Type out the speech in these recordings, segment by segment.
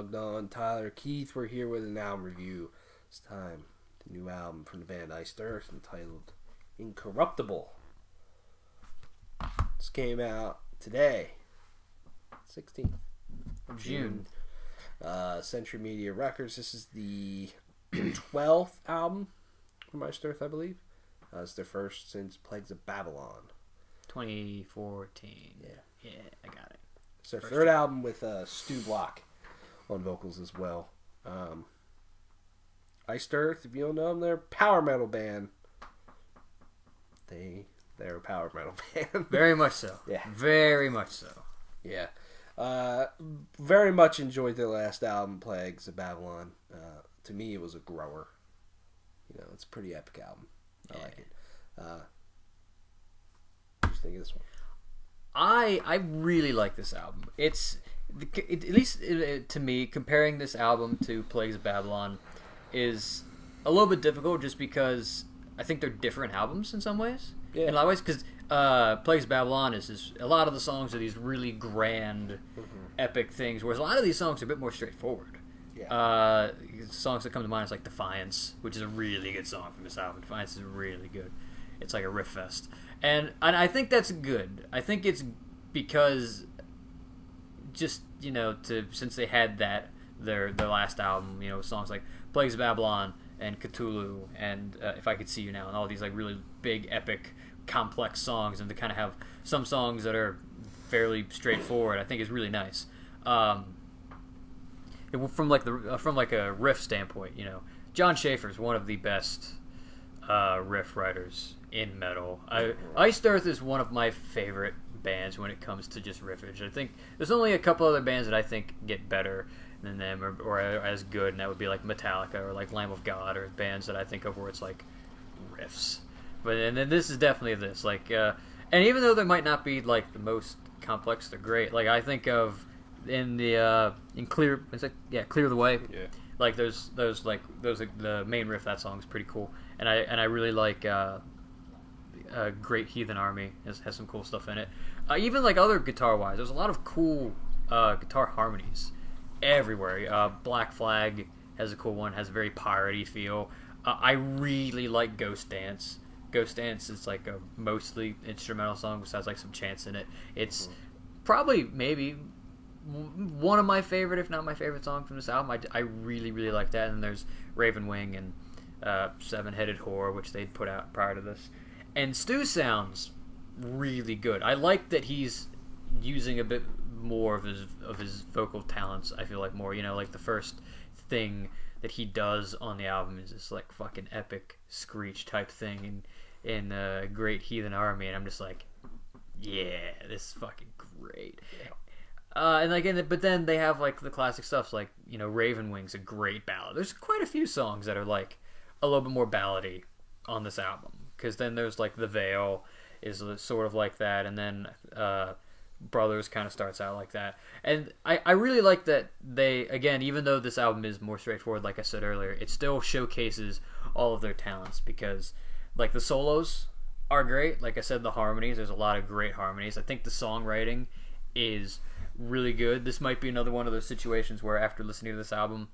logged on. Tyler Keith, we're here with an album review. It's time. The new album from the band Iced Earth entitled Incorruptible. This came out today, 16th of June. Century Media Records. This is the 12th album from Iced Earth, I believe. It's their first since Plagues of Babylon. 2014. Yeah, I got it. It's their third album with Stu Block on vocals as well. Iced Earth, if you don't know them, they're a power metal band. They're a power metal band. Very much so. Yeah. Very much so. Yeah. Very much enjoyed their last album, Plagues of Babylon. To me, it was a grower. You know, it's a pretty epic album. I like it. What do you think of this one? I really like this album. It's at least to me, comparing this album to Plagues of Babylon is a little bit difficult, just because I think they're different albums in some ways. Yeah. In a lot of ways, because Plagues of Babylon is a lot of the songs are these really grand, epic things, whereas a lot of these songs are a bit more straightforward. Yeah. Songs that come to mind is like Defiance, which is a really good song from this album. Defiance is really good. It's like a riff fest. And I think that's good. I think it's because just, since they had their last album, songs like Plagues of Babylon and Cthulhu and If I Could See You Now, and all these like really big, epic, complex songs, and to kind of have some songs that are fairly straightforward, I think is really nice. From a riff standpoint, John Schaefer's one of the best riff writers in metal. Iced Earth is one of my favorite bands when it comes to just riffage. I think there's only a couple other bands that I think get better than them or are as good, and that would be like Metallica or like Lamb of God, or bands that I think of where it's like riffs. And then this is definitely this. And even though they might not be like the most complex, they're great. Like I think of in Clear the Way. Yeah. Like those the main riff of that song is pretty cool, and I really like Great Heathen Army has some cool stuff in it. Even like other guitar wise, there's a lot of cool guitar harmonies everywhere. Black Flag has a cool one, has a very piratey feel. I really like Ghost Dance. Ghost Dance is like a mostly instrumental song, which has like some chants in it. It's probably maybe one of my favorite, if not my favorite song from this album. I really, really like that. And there's Raven Wing and Seven-Headed Whore, which they'd put out prior to this. And Stu sounds really good. I like that he's using a bit more of his vocal talents. I feel like more, like the first thing that he does on the album is this like fucking epic screech type thing in Great Heathen Army, and I'm just like, yeah, this is fucking great. Yeah. But then they have like the classic stuff, like Raven Wing's a great ballad. There's quite a few songs that are like a little bit more ballady on this album, because then there's like The Veil is sort of like that, and then Brothers kind of starts out like that. And I really like that they, again, even though this album is more straightforward, like I said earlier, it still showcases all of their talents, because like the solos are great. Like I said, the harmonies, there's a lot of great harmonies. I think the songwriting is really good. This might be another one of those situations where after listening to this album,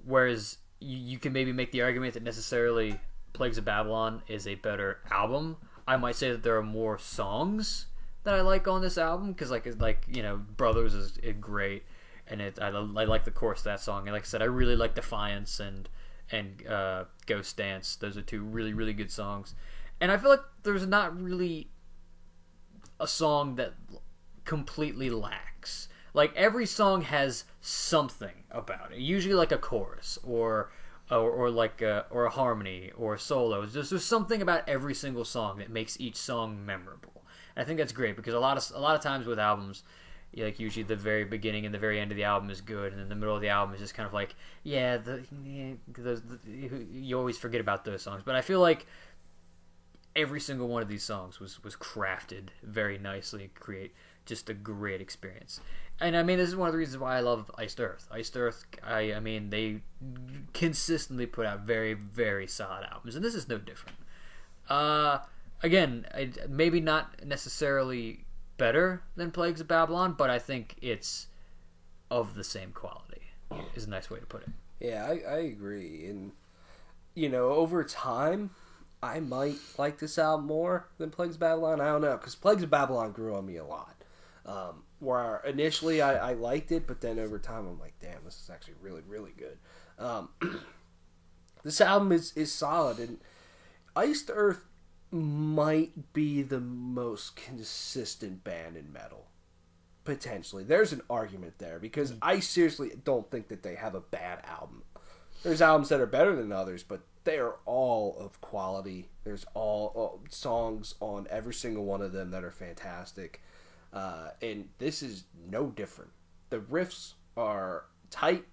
whereas you can maybe make the argument that necessarily Plagues of Babylon is a better album, I might say that there are more songs that I like on this album, because like Brothers is great, and I like the chorus of that song, and like I said, I really like Defiance and Ghost Dance. Those are two really, really good songs, and I feel like there's not really a song that completely lacks. Like every song has something about it, usually like a chorus or a harmony or a solo. There's something about every single song that makes each song memorable. And I think that's great, because a lot of times with albums, like usually the very beginning and the very end of the album is good, and then the middle of the album is just kind of like, you always forget about those songs. But I feel like every single one of these songs was crafted very nicely to create just a great experience. And I mean, this is one of the reasons why I love Iced Earth. Iced Earth, I mean, they consistently put out very, very solid albums, and this is no different. Again, maybe not necessarily better than Plagues of Babylon, but I think it's of the same quality. Is a nice way to put it. Yeah, I agree. And, you know, over time, I might like this album more than Plagues of Babylon. I don't know, because Plagues of Babylon grew on me a lot. Where initially I liked it, but then over time I'm like, damn, this is actually really, really good. This album is solid, and Iced Earth might be the most consistent band in metal. Potentially. There's an argument there, because I seriously don't think that they have a bad album. There's albums that are better than others, but they are all of quality. There's all songs on every single one of them that are fantastic. And this is no different. The riffs are tight.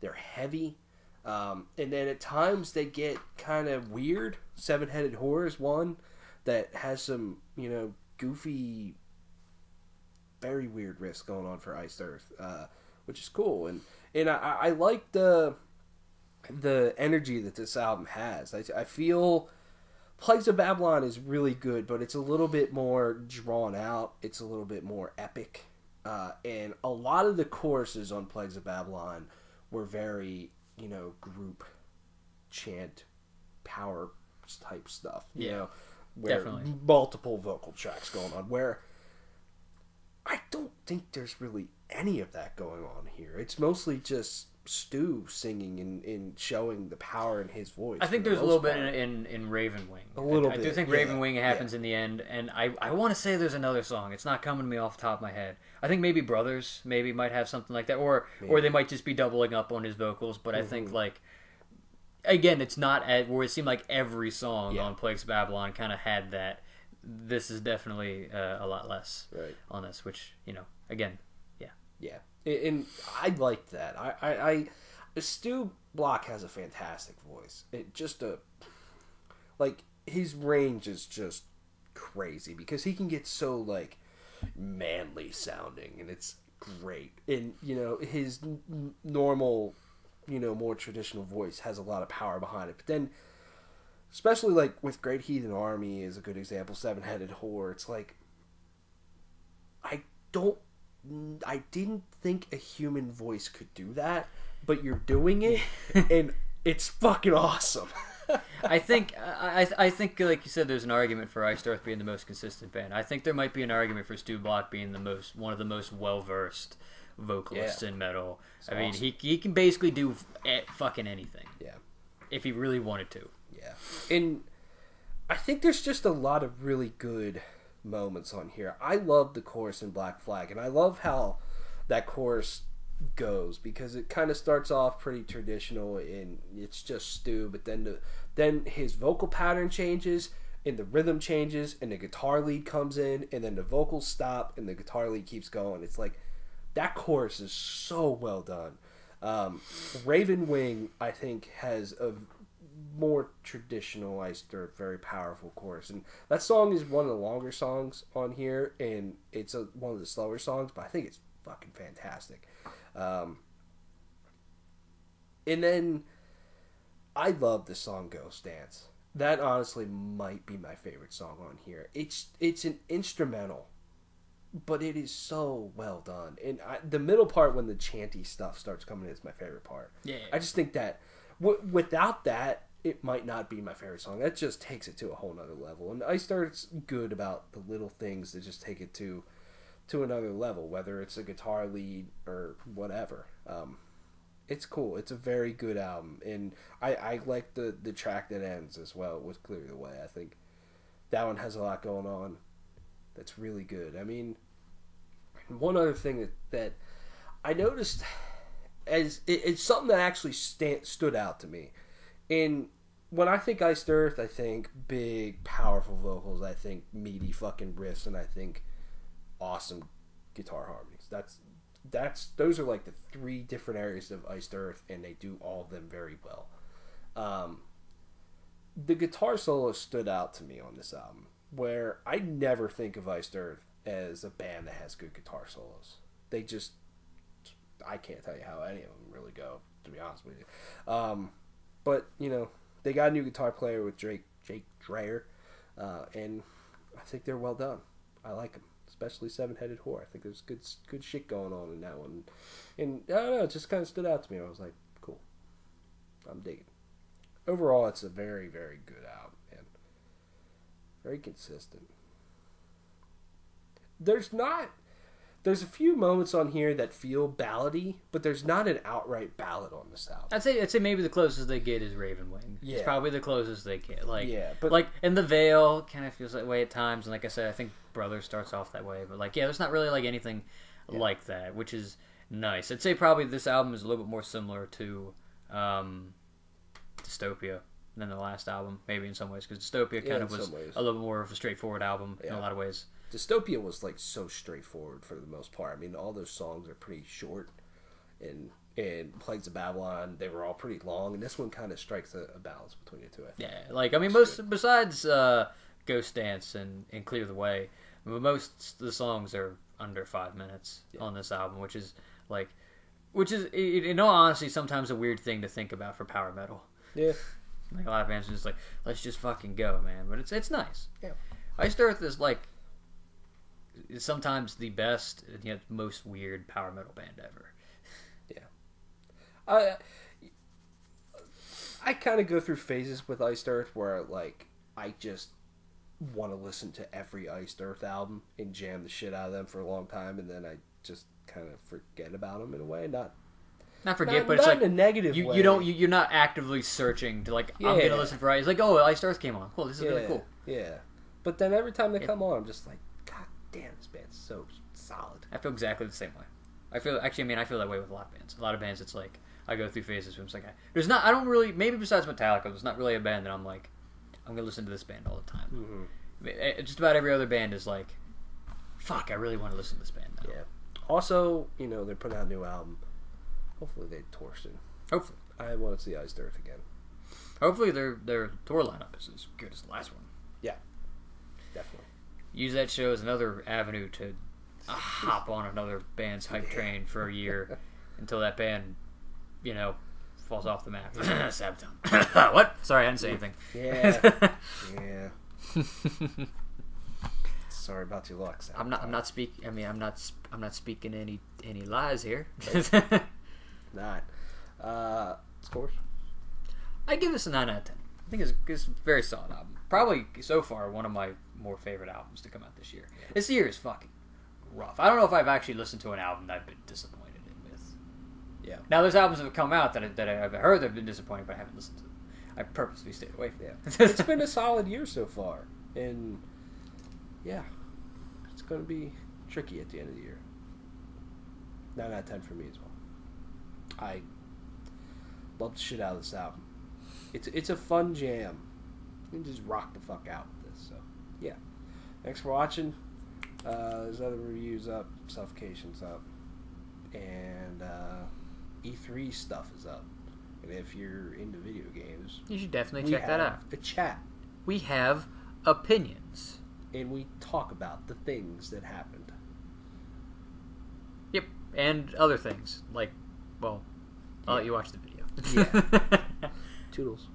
They're heavy. And then at times they get kind of weird. Seven-Headed Whore is one that has some, you know, goofy, very weird riffs going on for Iced Earth, which is cool. And I like the energy that this album has. I feel Plagues of Babylon is really good, but it's a little bit more drawn out. It's a little bit more epic. And a lot of the choruses on Plagues of Babylon were very, you know, group chant, power type stuff. You know, where definitely. Multiple vocal tracks going on. Where I don't think there's really any of that going on here. It's mostly just Stu singing and showing the power in his voice. I think there's a little bit in Raven Wing. A little bit. I do think Raven Wing happens in the end, and I want to say there's another song. It's not coming to me off the top of my head. I think maybe Brothers might have something like that, or they might just be doubling up on his vocals. But I think, like, again, it's not where it seemed like every song on Plagues of Babylon kind of had that. This is definitely a lot less on this, which, you know, again, yeah. And I like that. I Stu Block has a fantastic voice. It just like, his range is just crazy, because he can get so, like, manly sounding, and it's great. And, you know, his normal, you know, more traditional voice has a lot of power behind it. But then, especially, like, with Great Heathen Army is a good example, Seven-Headed Whore, it's like, I didn't think a human voice could do that, but you're doing it, and it's fucking awesome. I think, like you said, there's an argument for Iced Earth being the most consistent band. I think there might be an argument for Stu Block being one of the most well-versed vocalists in metal. I mean, he can basically do fucking anything. Yeah. If he really wanted to. Yeah. And I think there's just a lot of really good moments on here. I love the chorus in Black Flag, and I love how that chorus goes, because it kind of starts off pretty traditional and it's just Stu, but then his vocal pattern changes and the rhythm changes and the guitar lead comes in, and then the vocals stop and the guitar lead keeps going. It's like, that chorus is so well done. Raven Wing, I think, has a more traditional Iced Earth, very powerful chorus, and that song is one of the longer songs on here, and it's one of the slower songs, but I think it's fucking fantastic. And then I love the song Ghost Dance. That honestly might be my favorite song on here. It's an instrumental, but it is so well done, and the middle part when the chanty stuff starts coming in is my favorite part. I just think that without that, it might not be my favorite song. That just takes it to a whole nother level. And Iced Earth's good about the little things that just take it to another level, whether it's a guitar lead or whatever. It's cool. It's a very good album. And I like the track that ends as well with Clear the Way. I think that one has a lot going on that's really good. I mean, one other thing that I noticed, as it's something that actually stood out to me. And when I think Iced Earth, I think big, powerful vocals. I think meaty fucking riffs, and I think awesome guitar harmonies. Those are like the three different areas of Iced Earth, and they do all of them very well. The guitar solo stood out to me on this album, where I never think of Iced Earth as a band that has good guitar solos. I can't tell you how any of them really go, to be honest with you. But, you know, they got a new guitar player with Jake Dreyer, and I think they're well done. I like them. especially Seven Headed Whore. I think there's good shit going on in that one, and I don't know, it just kind of stood out to me. I was like, cool, I'm digging. Overall, it's a very, very good album, man. Very consistent. There's a few moments on here that feel ballady, but there's not an outright ballad on this album. I'd say maybe the closest they get is Ravenwing. Yeah. It's probably the closest they get. Like, yeah, but like in the Veil, kind of feels that way at times. And like I said, I think Brother starts off that way. But like, yeah, there's not really like anything like that, which is nice. I'd say probably this album is a little bit more similar to Dystopia than the last album, maybe in some ways, because Dystopia kind of was a little bit more of a straightforward album in a lot of ways. Dystopia was like so straightforward for the most part. I mean, all those songs are pretty short, and Plagues of Babylon, they were all pretty long, and this one kind of strikes a balance between the two. Yeah, like I mean, besides Ghost Dance and Clear the Way, most of the songs are under 5 minutes on this album, which is in all honesty sometimes a weird thing to think about for power metal. Yeah, like a lot of bands are just like, let's just fucking go, man. But it's nice. Yeah, Iced Earth is like sometimes the best and yet most weird power metal band ever. Yeah. I kind of go through phases with Iced Earth where like I just want to listen to every Iced Earth album and jam the shit out of them for a long time, and then I just kind of forget about them in a way. Not forget, but it's like in a negative way. You're not actively searching to like, I'm gonna listen for It's like, oh, Iced Earth came on. Cool, this is really cool. Yeah. But then every time they come on, I'm just like, God damn, this band's so solid. I feel exactly the same way. I feel that way with a lot of bands. A lot of bands, it's like I go through phases where it's like I don't really, maybe besides Metallica, there's not really a band that I'm like, I'm gonna listen to this band all the time. Mm-hmm. Just about every other band is like, fuck, I really want to listen to this band now. Yeah. Also, they're putting out a new album. Hopefully they tour soon. Hopefully. I want to see Iced Earth again. Hopefully their tour lineup is as good as the last one. Yeah. Definitely. Use that show as another avenue to hop on another band's hype train for a year until that band, falls off the map. Sabaton. What? Sorry, I didn't say anything. Yeah. Yeah. Sorry about your luck, Sabaton. I'm not speaking any lies here. Not. Scores? I give this a 9 out of 10. I think it's a very solid album. Probably so far one of my more favorite albums to come out this year. Yeah. This year is fucking rough. I don't know if I've actually listened to an album that I've been disappointed in with. Yeah. Now there's albums that have come out that I've heard that have been disappointing, but I haven't listened to them. I purposely stayed away from them. It's been a solid year so far, and yeah, it's going to be tricky at the end of the year. 9 out of 10 for me as well. I love the shit out of this album. It's a fun jam. You can just rock the fuck out with this. So yeah, thanks for watching. There's other reviews up, Suffocation's up, and E3 stuff is up. And if you're into video games, you should definitely check that out. A chat. We have opinions, and we talk about the things that happened. Yep, and other things like, well, I'll let you watch the video. Yeah. Toodles.